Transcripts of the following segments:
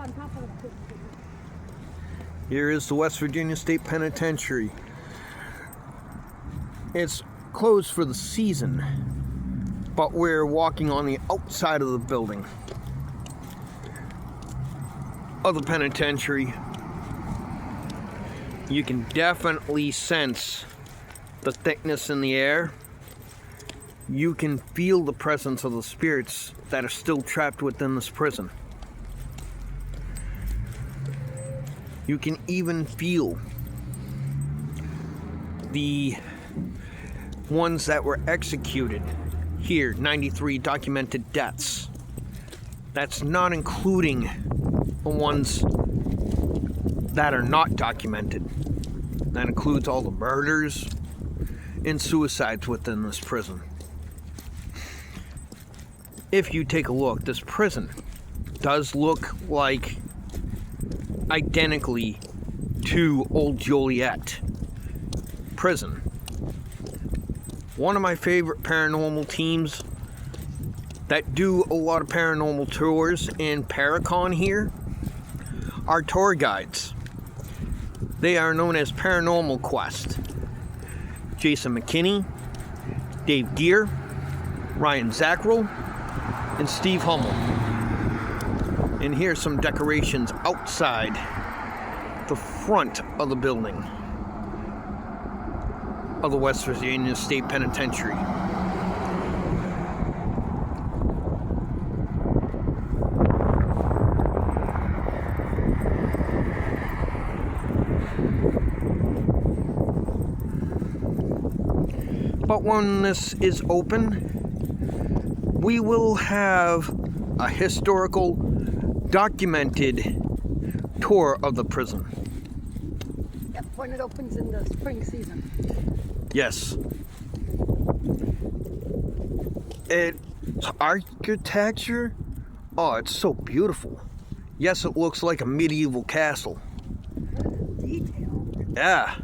on top of the... Here is the West Virginia State Penitentiary. It's closed for the season, but we're walking on the outside of the building of the penitentiary. You can definitely sense the thickness in the air. You can feel the presence of the spirits that are still trapped within this prison. You can even feel the ones that were executed here, 93 documented deaths. That's not including the ones that are not documented. That includes all the murders and suicides within this prison. If you take a look, this prison does look like identically to Old Joliet prison. One of my favorite paranormal teams that do a lot of paranormal tours in Paracon here are tour guides. They are known as Paranormal Quest. Jason McKinney, Dave Gear, Ryan Zackrell, and Steve Hummel. And here's some decorations outside the front of the building of the West Virginia State Penitentiary. But when this is open, we will have a historical, documented tour of the prison. Yep, when it opens in the spring season. Yes. It's architecture. Oh, it's so beautiful. Yes, it looks like a medieval castle. Detail. Yeah.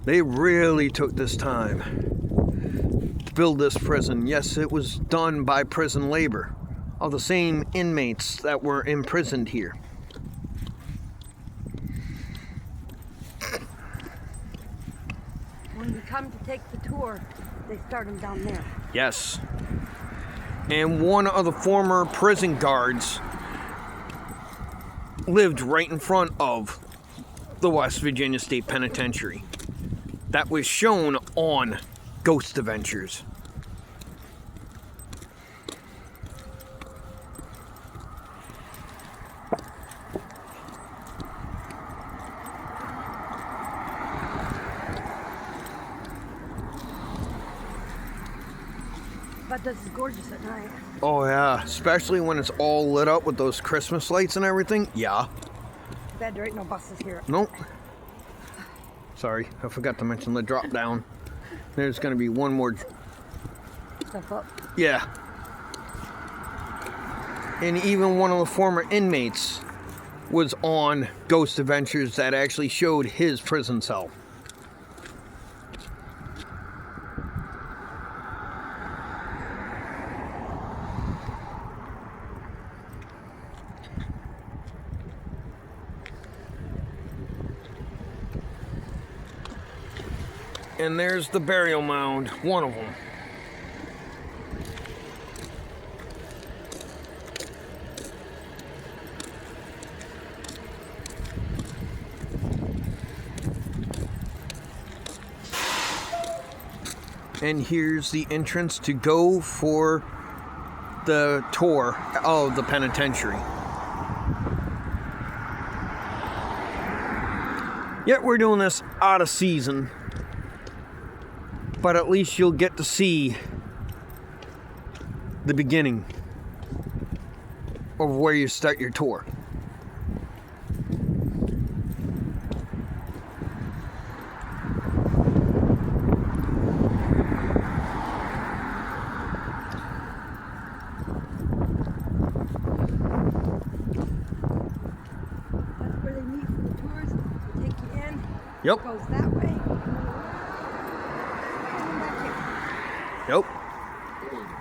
They really took this time to build this prison. Yes, it was done by prison labor of the same inmates that were imprisoned here. When you come to take the tour, they start them down there. Yes. And one of the former prison guards lived right in front of the West Virginia State Penitentiary. That was shown on Ghost Adventures. But this is gorgeous at night. Oh yeah, especially when it's all lit up with those Christmas lights and everything. Yeah. Bad, there ain't no buses here. Nope. Sorry, I forgot to mention the drop down. There's going to be one more. Step up. Yeah. And even one of the former inmates was on Ghost Adventures that actually showed his prison cell. And there's the burial mound, one of them. And here's the entrance to go for the tour of the penitentiary. Yet we're doing this out of season. But at least you'll get to see the beginning of where you start your tour. That's where they meet for the tours. They take you in. Yep. It goes that way. Nope.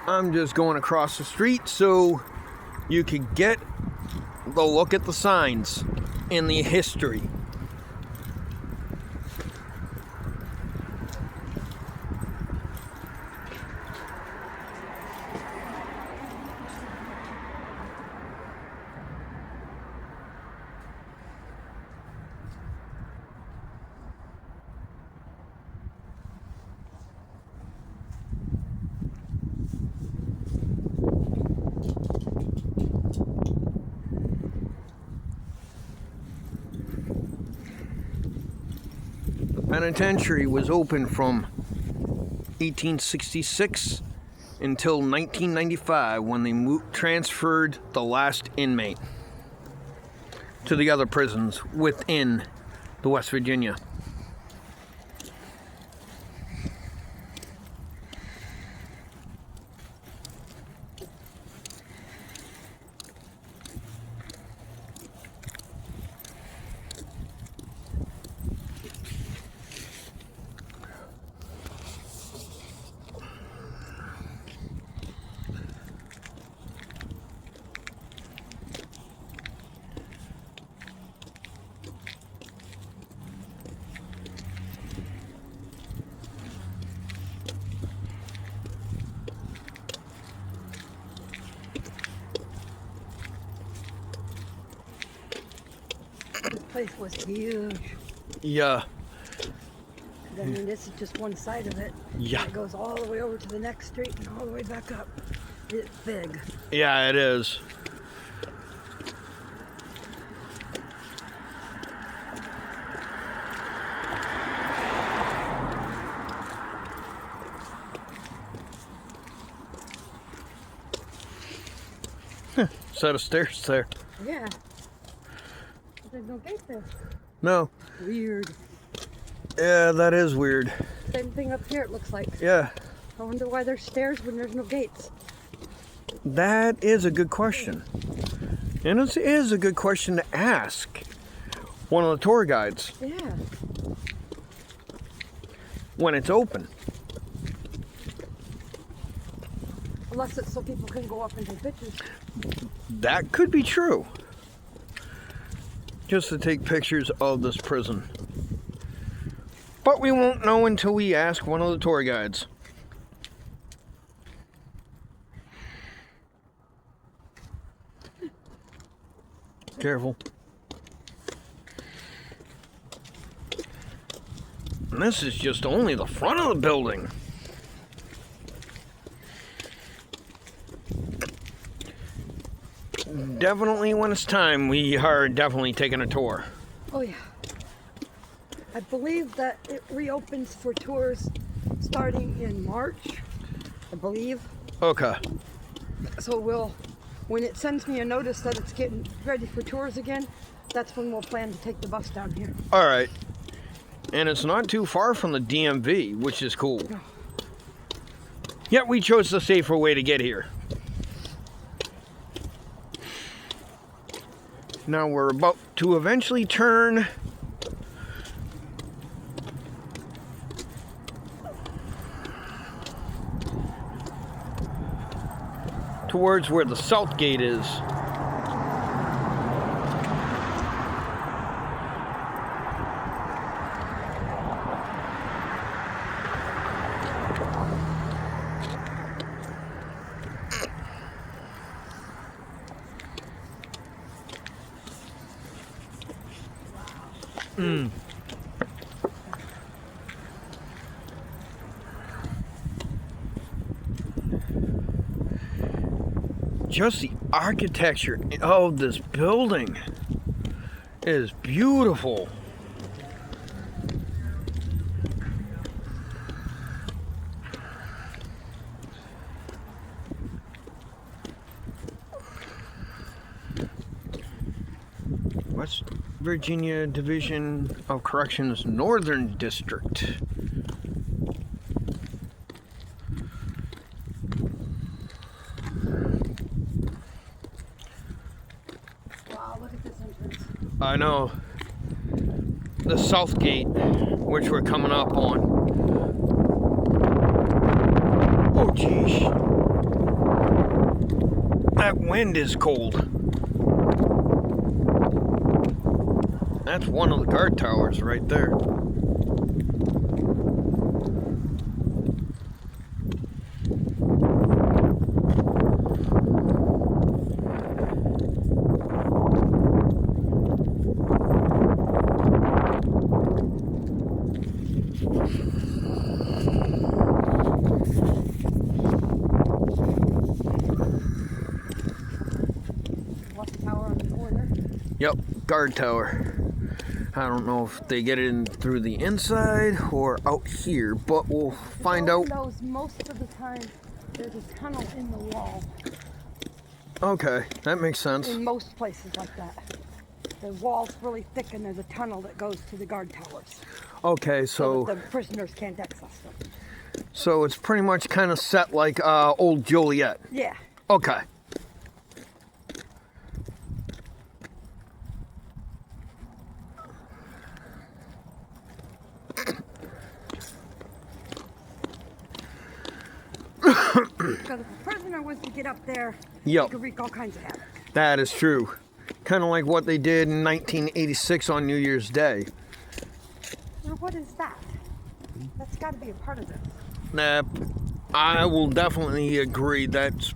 I'm just going across the street so you can get they'll look at the signs and the history. Penitentiary was open from 1866 until 1995 when they transferred the last inmate to the other prisons within the West Virginia. This place was huge. Yeah. I mean, this is just one side of it. Yeah. It goes all the way over to the next street and all the way back up. It's big. Yeah, it is. Set of stairs there. Yeah. There's no gate there. No. Weird. Yeah, that is weird. Same thing up here, it looks like. Yeah. I wonder why there's stairs when there's no gates. That is a good question. And it is a good question to ask one of the tour guides Yeah. when it's open. Unless it's so people can go up and take pictures. That could be true. Just to take pictures of this prison. But we won't know until we ask one of the tour guides. Careful. And this is just only the front of the building. Definitely when it's time, we are definitely taking a tour. Oh yeah. I believe that it reopens for tours starting in March, I believe. Okay. So when it sends me a notice that it's getting ready for tours again, that's when we'll plan to take the bus down here. All right. And it's not too far from the DMV, which is cool. No. Yet we chose the safer way to get here. Now we're about to eventually turn towards where the south gate is. Just the architecture of this building is beautiful. West Virginia Division of Corrections, Northern District. Wow, look at this entrance. I know. The south gate, which we're coming up on. Oh, geez. That wind is cold. That's one of the guard towers right there. Watch tower on the corner. Yep, guard tower. I don't know if they get it in through the inside or out here, but we'll find out. Knows most of the time there's a tunnel in the wall. Okay, that makes sense. In most places like that. The wall's really thick and there's a tunnel that goes to the guard towers. Okay, So so that the prisoners can't access them. so it's pretty much kind of set like old Joliet. Yeah. Okay. Because if a prisoner was to get up there, Yep. he could wreak all kinds of havoc. That is true. Kind of like what they did in 1986 on New Year's Day. Now what is that? That's got to be a part of this. Nah, I will definitely agree. That's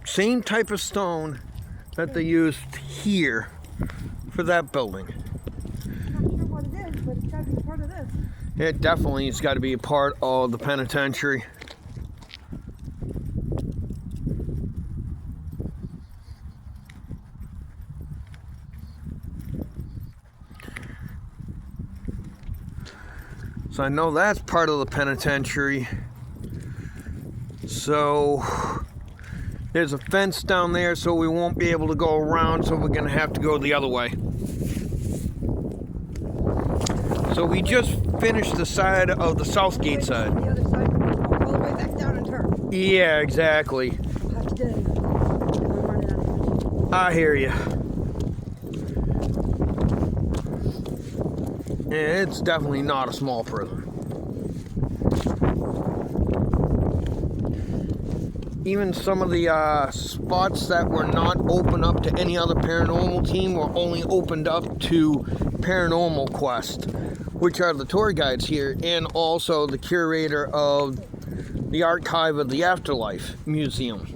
same type of stone that they used here for that building. I'm not sure what it is, but it's got to be part of this. It definitely has got to be a part of the penitentiary. So I know that's part of the penitentiary. So there's a fence down there, so we won't be able to go around, so we're gonna have to go the other way. So we just finished the side of the south gate side. The other side, all the way back down and turn. Yeah, exactly. I'll have to. I'm running out of I hear you. It's definitely not a small prison. Even some of the spots that were not open up to any other paranormal team were only opened up to Paranormal Quest, which are the tour guides here, and also the curator of the Archive of the Afterlife Museum.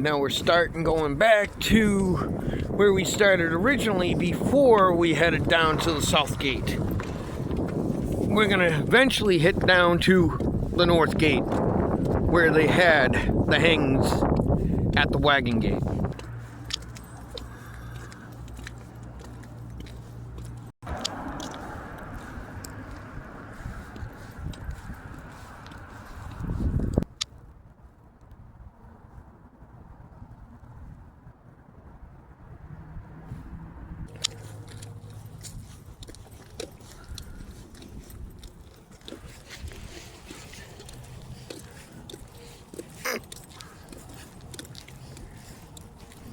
Now we're starting going back to where we started originally before we headed down to the south gate. We're gonna eventually hit down to the north gate where they had the hangings at the wagon gate.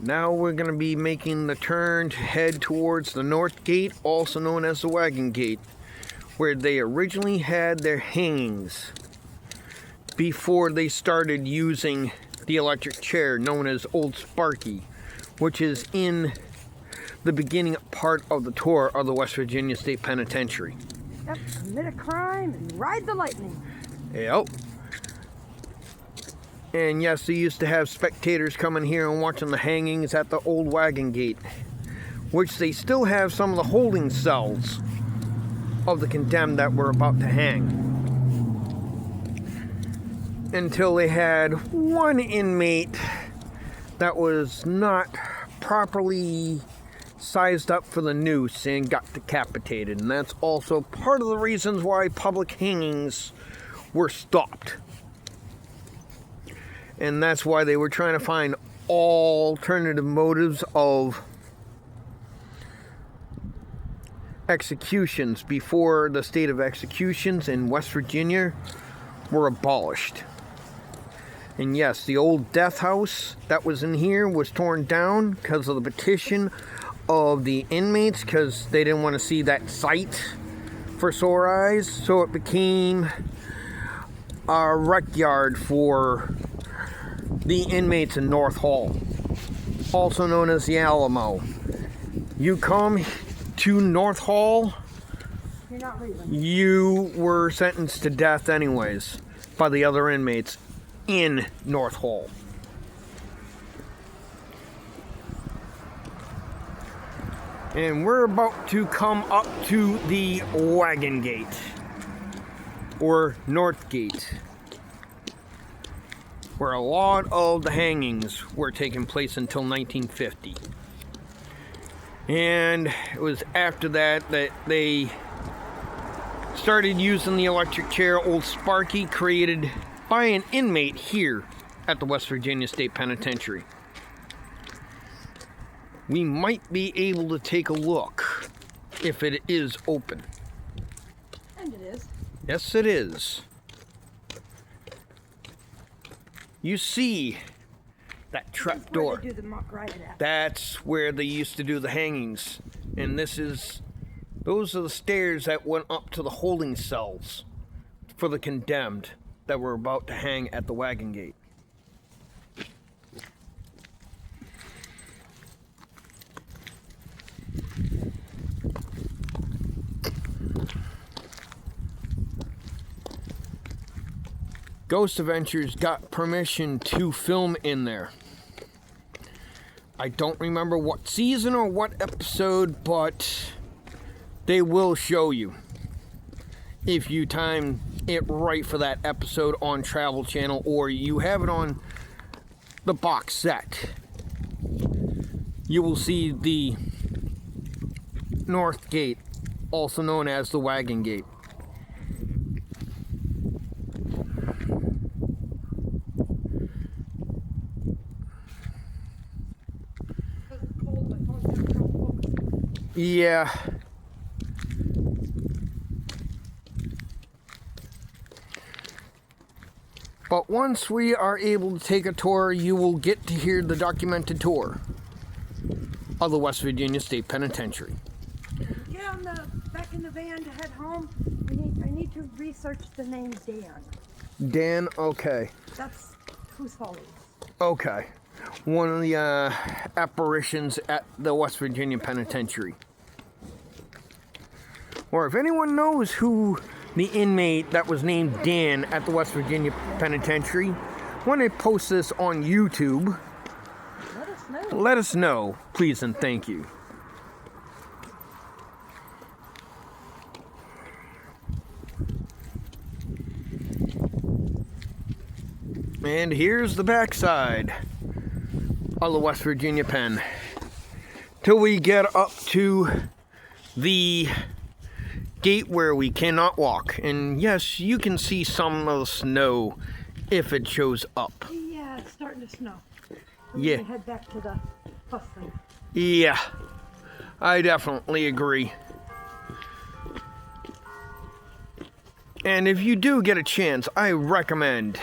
Now we're going to be making the turn to head towards the north gate, also known as the wagon gate, where they originally had their hangings before they started using the electric chair known as Old Sparky, which is in the beginning part of the tour of the West Virginia State Penitentiary. Yep, commit a crime and ride the lightning. Yep. And yes, they used to have spectators coming here and watching the hangings at the old wagon gate, which they still have some of the holding cells of the condemned that were about to hang. Until they had one inmate that was not properly sized up for the noose and got decapitated. And that's also part of the reasons why public hangings were stopped. And that's why they were trying to find alternative motives of executions before the state of executions in West Virginia were abolished. And yes, the old death house that was in here was torn down because of the petition of the inmates, because they didn't want to see that sight for sore eyes. So it became a rec yard for the inmates in North Hall, also known as the Alamo. You come to North Hall, You're not leaving. you were sentenced to death anyways by the other inmates in North Hall. And we're about to come up to the Wagon Gate, or North Gate, where a lot of the hangings were taking place until 1950. And it was after that that they started using the electric chair, Old Sparky, created by an inmate here at the West Virginia State Penitentiary. We might be able to take a look if it is open. And it is. Yes, it is. You see that trap door. Where they do the mock riot at. That's where they used to do the hangings. And those are the stairs that went up to the holding cells for the condemned that were about to hang at the Wagon Gate. Ghost Adventures got permission to film in there. I don't remember what season or what episode, but they will show you if you time it right for that episode on Travel Channel, or you have it on the box set. You will see the North Gate, also known as the Wagon Gate. Yeah. But once we are able to take a tour, you will get to hear the documented tour of the West Virginia State Penitentiary. Get on back in the van to head home. I need to research the name Dan. Dan, okay. That's who's following. Okay. One of the apparitions at the West Virginia Penitentiary. Or if anyone knows who the inmate that was named Dan at the West Virginia Penitentiary, when I post this on YouTube, let us know, please and thank you. And here's the backside of the West Virginia Pen, till we get up to the gate where we cannot walk. And yes, you can see some of the snow if it shows up. Yeah, it's starting to snow. Yeah. We can head back to the bus thing. Yeah, I definitely agree. And if you do get a chance, I recommend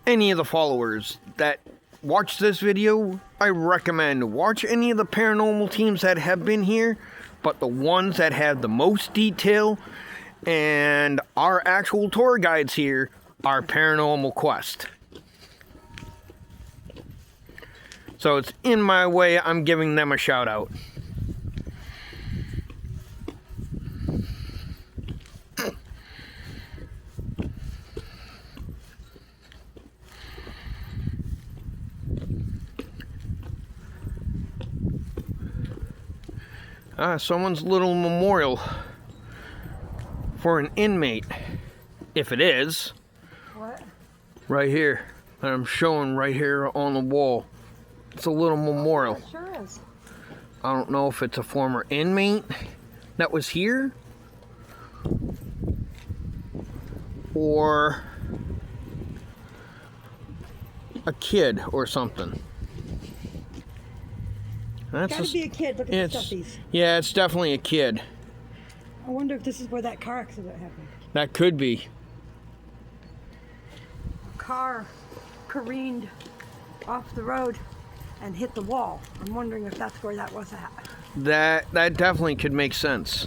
any of the followers that watch this video, I recommend watch any of the paranormal teams that have been here, but the ones that have the most detail and our actual tour guides here are Paranormal Quest. So it's in my way, I'm giving them a shout out. Someone's little memorial for an inmate, if it is. What? Right here, that I'm showing right here on the wall. It's a little memorial. It sure is. I don't know if it's a former inmate that was here, or a kid or something. That's Gotta be a kid. Look at the stuffies. Yeah, it's definitely a kid. I wonder if this is where that car accident happened. That could be. Car careened off the road and hit the wall. I'm wondering if that's where that was at. That definitely could make sense.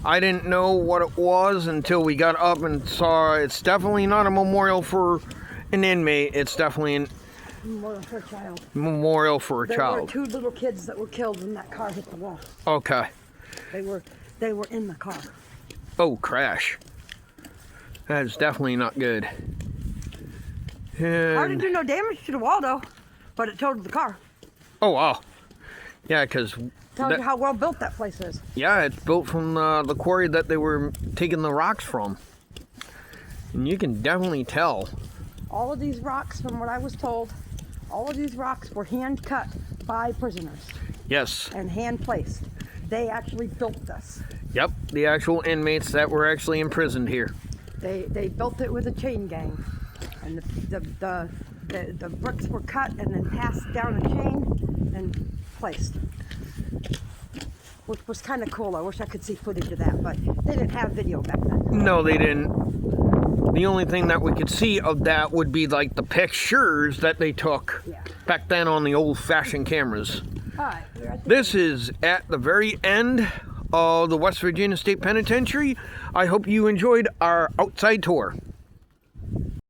I didn't know what it was until we got up and saw it's definitely not a memorial for an inmate. It's definitely Memorial for a child. Memorial for a There child. were 2 little kids that were killed when that car hit the wall. Okay. They were in the car. Oh, crash. That is definitely not good. Car didn't And, do no damage to the wall though, but it totaled the car. oh, wow. Yeah, because, Tells you how well built that place is. yeah, it's built from the quarry that they were taking the rocks from. And you can definitely tell. All of these rocks, from what I was told, all of these rocks were hand cut by prisoners Yes. and hand placed. They actually built this. Yep, the actual inmates that were actually imprisoned here. They built it with a chain gang, and the bricks were cut and then passed down a chain and placed, which was kind of cool. I wish I could see footage of that, but they didn't have video back then. No, they didn't. The only thing that we could see of that would be like the pictures that they took Yeah. back then on the old-fashioned cameras. All right, we're at the This is at the very end of the West Virginia State Penitentiary. I hope you enjoyed our outside tour.